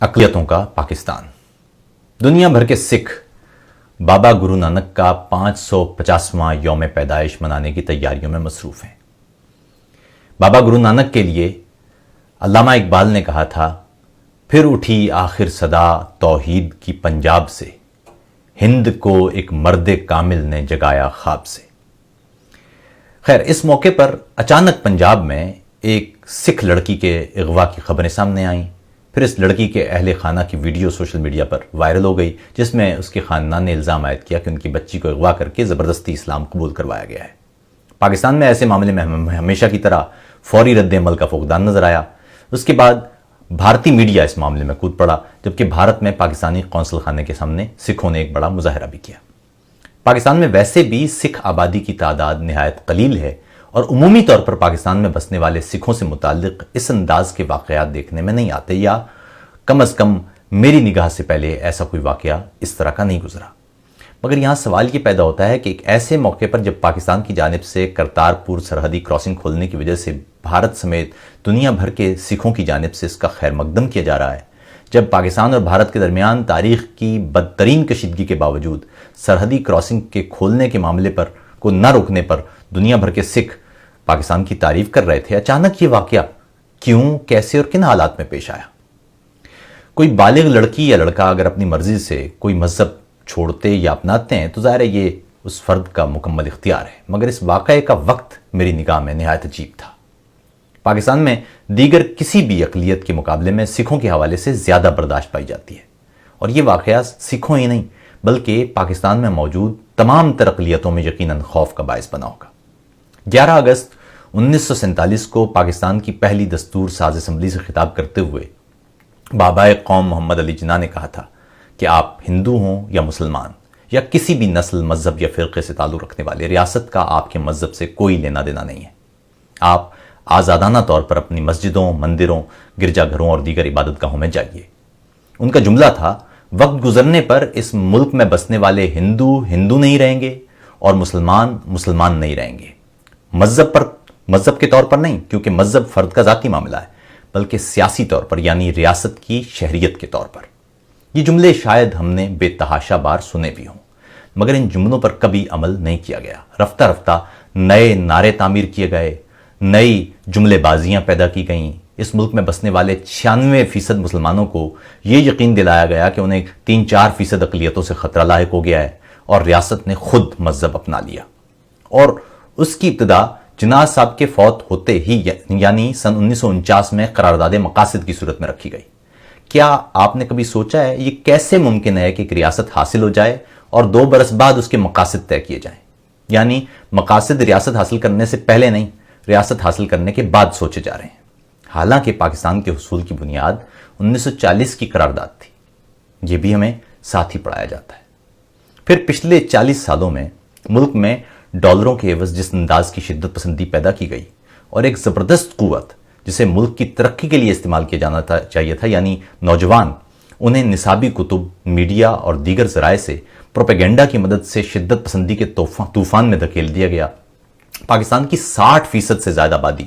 اقلیتوں کا پاکستان۔ دنیا بھر کے سکھ بابا گرو نانک کا 550واں یوم پیدائش منانے کی تیاریوں میں مصروف ہیں۔ بابا گرو نانک کے لیے علامہ اقبال نے کہا تھا، پھر اٹھی آخر صدا توحید کی پنجاب سے، ہند کو ایک مرد کامل نے جگایا خواب سے۔ خیر، اس موقع پر اچانک پنجاب میں ایک سکھ لڑکی کے اغوا کی خبریں سامنے آئیں۔ پھر اس لڑکی کے اہل خانہ کی ویڈیو سوشل میڈیا پر وائرل ہو گئی، جس میں اس کے خاندان نے الزام عائد کیا کہ ان کی بچی کو اغوا کر کے زبردستی اسلام قبول کروایا گیا ہے۔ پاکستان میں ایسے معاملے میں ہمیشہ کی طرح فوری رد عمل کا فقدان نظر آیا۔ اس کے بعد بھارتی میڈیا اس معاملے میں کود پڑا، جبکہ بھارت میں پاکستانی قونصل خانے کے سامنے سکھوں نے ایک بڑا مظاہرہ بھی کیا۔ پاکستان میں ویسے بھی سکھ آبادی کی تعداد نہایت قلیل ہے، اور عمومی طور پر پاکستان میں بسنے والے سکھوں سے متعلق اس انداز کے واقعات دیکھنے میں نہیں آتے، یا کم از کم میری نگاہ سے پہلے ایسا کوئی واقعہ اس طرح کا نہیں گزرا۔ مگر یہاں سوال یہ پیدا ہوتا ہے کہ ایک ایسے موقع پر جب پاکستان کی جانب سے کرتارپور سرحدی کراسنگ کھولنے کی وجہ سے بھارت سمیت دنیا بھر کے سکھوں کی جانب سے اس کا خیر مقدم کیا جا رہا ہے، جب پاکستان اور بھارت کے درمیان تاریخ کی بدترین کشیدگی کے باوجود سرحدی کراسنگ کے کھولنے کے معاملے پر کو نہ روکنے پر دنیا بھر کے سکھ پاکستان کی تعریف کر رہے تھے، اچانک یہ واقعہ کیوں، کیسے اور کن حالات میں پیش آیا؟ کوئی بالغ لڑکی یا لڑکا اگر اپنی مرضی سے کوئی مذہب چھوڑتے یا اپناتے ہیں تو ظاہر ہے یہ اس فرد کا مکمل اختیار ہے، مگر اس واقعے کا وقت میری نگاہ میں نہایت عجیب تھا۔ پاکستان میں دیگر کسی بھی اقلیت کے مقابلے میں سکھوں کے حوالے سے زیادہ برداشت پائی جاتی ہے، اور یہ واقعہ سکھوں ہی نہیں بلکہ پاکستان میں موجود تمام تر اقلیتوں میں یقیناً خوف کا باعث بنا ہوگا۔ 11 اگست 1947 کو پاکستان کی پہلی دستور ساز اسمبلی سے خطاب کرتے ہوئے بابائے قوم محمد علی جناح نے کہا تھا کہ آپ ہندو ہوں یا مسلمان یا کسی بھی نسل، مذہب یا فرقے سے تعلق رکھنے والے، ریاست کا آپ کے مذہب سے کوئی لینا دینا نہیں ہے۔ آپ آزادانہ طور پر اپنی مسجدوں، مندروں، گرجا گھروں اور دیگر عبادت گاہوں میں جائیے۔ ان کا جملہ تھا، وقت گزرنے پر اس ملک میں بسنے والے ہندو ہندو نہیں رہیں گے اور مسلمان مسلمان نہیں رہیں گے، مذہب کے طور پر نہیں، کیونکہ مذہب فرد کا ذاتی معاملہ ہے، بلکہ سیاسی طور پر، یعنی ریاست کی شہریت کے طور پر۔ یہ جملے شاید ہم نے بے تحاشا بار سنے بھی ہوں، مگر ان جملوں پر کبھی عمل نہیں کیا گیا۔ رفتہ رفتہ نئے نعرے تعمیر کیے گئے، نئی جملے بازیاں پیدا کی گئیں۔ اس ملک میں بسنے والے 96% مسلمانوں کو یہ یقین دلایا گیا کہ انہیں 3-4% اقلیتوں سے خطرہ لاحق ہو گیا ہے، اور ریاست نے خود مذہب اپنا لیا، اور اس کی ابتدا جناح صاحب کے فوت ہوتے ہی یعنی سن 1949 میں قرارداد مقاصد کی صورت میں رکھی گئی۔ کیا آپ نے کبھی سوچا ہے یہ کیسے ممکن ہے کہ ایک ریاست حاصل ہو جائے اور 2 برس بعد اس کے مقاصد طے کیے جائیں؟ یعنی مقاصد ریاست حاصل کرنے سے پہلے نہیں، ریاست حاصل کرنے کے بعد سوچے جا رہے ہیں۔ حالانکہ پاکستان کے حصول کی بنیاد 1940 کی قرارداد تھی، یہ بھی ہمیں ساتھ ہی پڑھایا جاتا ہے۔ پھر پچھلے 40 سالوں میں ملک میں ڈالروں کے عوض جس انداز کی شدت پسندی پیدا کی گئی، اور ایک زبردست قوت جسے ملک کی ترقی کے لیے استعمال کیا جانا چاہیے تھا، یعنی نوجوان، انہیں نصابی کتب، میڈیا اور دیگر ذرائع سے پروپیگنڈا کی مدد سے شدت پسندی کے طوفان میں دھکیل دیا گیا۔ پاکستان کی 60% سے زیادہ آبادی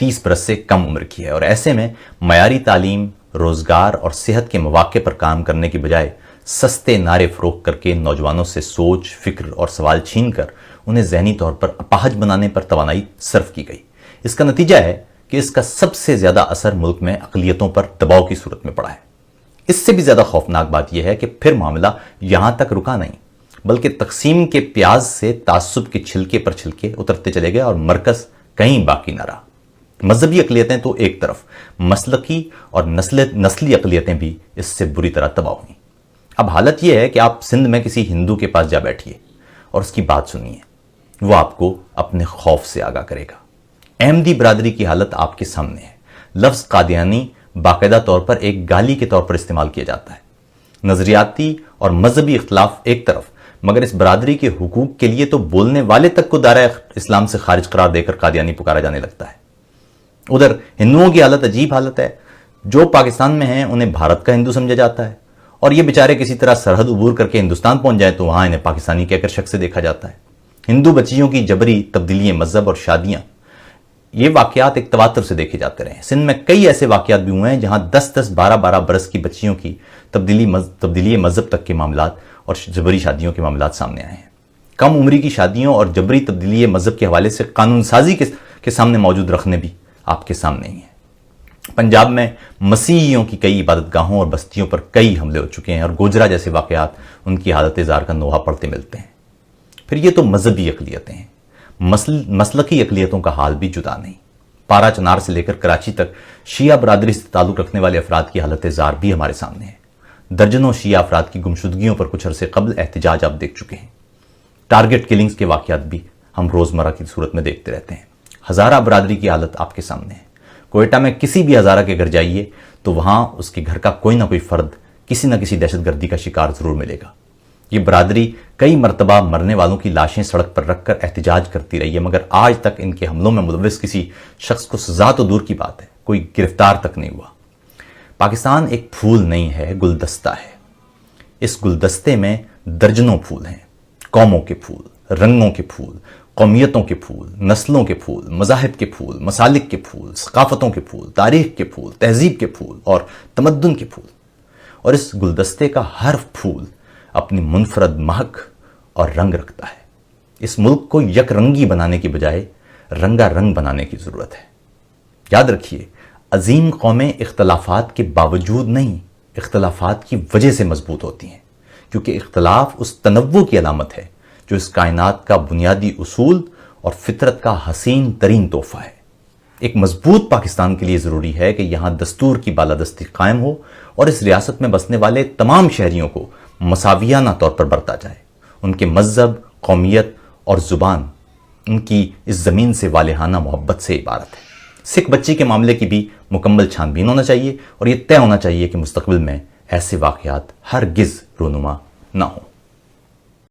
30 برس سے کم عمر کی ہے، اور ایسے میں معیاری تعلیم، روزگار اور صحت کے مواقع پر کام کرنے کی بجائے سستے نعرے فروخت کر کے نوجوانوں سے سوچ، فکر اور سوال چھین کر انہیں ذہنی طور پر اپاہج بنانے پر توانائی صرف کی گئی۔ اس کا نتیجہ ہے کہ اس کا سب سے زیادہ اثر ملک میں اقلیتوں پر دباؤ کی صورت میں پڑا ہے۔ اس سے بھی زیادہ خوفناک بات یہ ہے کہ پھر معاملہ یہاں تک رکا نہیں، بلکہ تقسیم کے پیاز سے تعصب کے چھلکے پر چھلکے اترتے چلے گئے، اور مرکز کہیں باقی نہ رہا۔ مذہبی اقلیتیں تو ایک طرف، مسلکی اور نسلی اقلیتیں بھی اس سے بری طرح تباہ ہوئیں۔ اب حالت یہ ہے کہ آپ سندھ میں کسی ہندو کے پاس جا بیٹھیے اور اس کی بات سنیے، وہ آپ کو اپنے خوف سے آگاہ کرے گا۔ احمدی برادری کی حالت آپ کے سامنے ہے۔ لفظ قادیانی باقاعدہ طور پر ایک گالی کے طور پر استعمال کیا جاتا ہے۔ نظریاتی اور مذہبی اختلاف ایک طرف، مگر اس برادری کے حقوق کے لیے تو بولنے والے تک کو دائرہ اسلام سے خارج قرار دے کر قادیانی پکارا جانے لگتا ہے۔ ادھر ہندوؤں کی حالت عجیب حالت ہے۔ جو پاکستان میں ہیں انہیں بھارت کا ہندو سمجھا جاتا ہے، اور یہ بیچارے کسی طرح سرحد عبور کر کے ہندوستان پہنچ جائیں تو وہاں انہیں پاکستانی کہہ کر شک سے دیکھا جاتا ہے۔ ہندو بچیوں کی جبری تبدیلییں مذہب اور شادیاں یہ واقعات ایک تواتر سے دیکھے جاتے رہے ہیں۔ سندھ میں کئی ایسے واقعات بھی ہوئے ہیں جہاں 10-10 12-12 برس کی بچیوں کی تبدیلی مذہب تک کے معاملات اور جبری شادیوں کے معاملات سامنے آئے ہیں۔ کم عمری کی شادیوں اور جبری تبدیلی مذہب کے حوالے سے قانون سازی کے سامنے موجود رکھنے بھی آپ کے سامنے ہی ہیں۔ پنجاب میں مسیحیوں کی کئی عبادت گاہوں اور بستیوں پر کئی حملے ہو چکے ہیں اور گوجرا جیسے واقعات ان کی حالت زار کا نوحہ پڑھتے ملتے ہیں۔ پھر یہ تو مذہبی اقلیتیں ہیں، مسلکی اقلیتوں کا حال بھی جدا نہیں۔ پارا چنار سے لے کر کراچی تک شیعہ برادری سے تعلق رکھنے والے افراد کی حالت زار بھی ہمارے سامنے ہے۔ درجنوں شیعہ افراد کی گمشدگیوں پر کچھ عرصے قبل احتجاج آپ دیکھ چکے ہیں۔ ٹارگٹ کلنگز کے واقعات بھی ہم روزمرہ کی صورت میں دیکھتے رہتے ہیں۔ ہزارہ برادری کی حالت آپ کے سامنے ہے۔ کوئٹہ میں کسی بھی ہزارہ کے گھر جائیے تو وہاں اس کے گھر کا کوئی نہ کوئی فرد کسی نہ کسی دہشت گردی کا شکار ضرور ملے گا۔ یہ برادری کئی مرتبہ مرنے والوں کی لاشیں سڑک پر رکھ کر احتجاج کرتی رہی ہے، مگر آج تک ان کے حملوں میں ملوث کسی شخص کو سزا تو دور کی بات ہے، کوئی گرفتار تک نہیں ہوا۔ پاکستان ایک پھول نہیں ہے، گلدستہ ہے۔ اس گلدستے میں درجنوں پھول ہیں، قوموں کے پھول، رنگوں کے پھول، قومیتوں کے پھول، نسلوں کے پھول، مذاہب کے پھول، مسالک کے پھول، ثقافتوں کے پھول، تاریخ کے پھول، تہذیب کے پھول اور تمدن کے پھول۔ اور اس گلدستے کا ہر پھول اپنی منفرد مہک اور رنگ رکھتا ہے۔ اس ملک کو یک رنگی بنانے کی بجائے رنگا رنگ بنانے کی ضرورت ہے۔ یاد رکھیے، عظیم قومیں اختلافات کے باوجود نہیں، اختلافات کی وجہ سے مضبوط ہوتی ہیں، کیونکہ اختلاف اس تنوع کی علامت ہے جو اس کائنات کا بنیادی اصول اور فطرت کا حسین ترین تحفہ ہے۔ ایک مضبوط پاکستان کے لیے ضروری ہے کہ یہاں دستور کی بالادستی قائم ہو اور اس ریاست میں بسنے والے تمام شہریوں کو مساویانہ طور پر برتا جائے۔ ان کے مذہب، قومیت اور زبان ان کی اس زمین سے والہانہ محبت سے عبارت ہے۔ سکھ بچی کے معاملے کی بھی مکمل چھان بین ہونا چاہیے اور یہ طے ہونا چاہیے کہ مستقبل میں ایسے واقعات ہرگز رونما نہ ہوں۔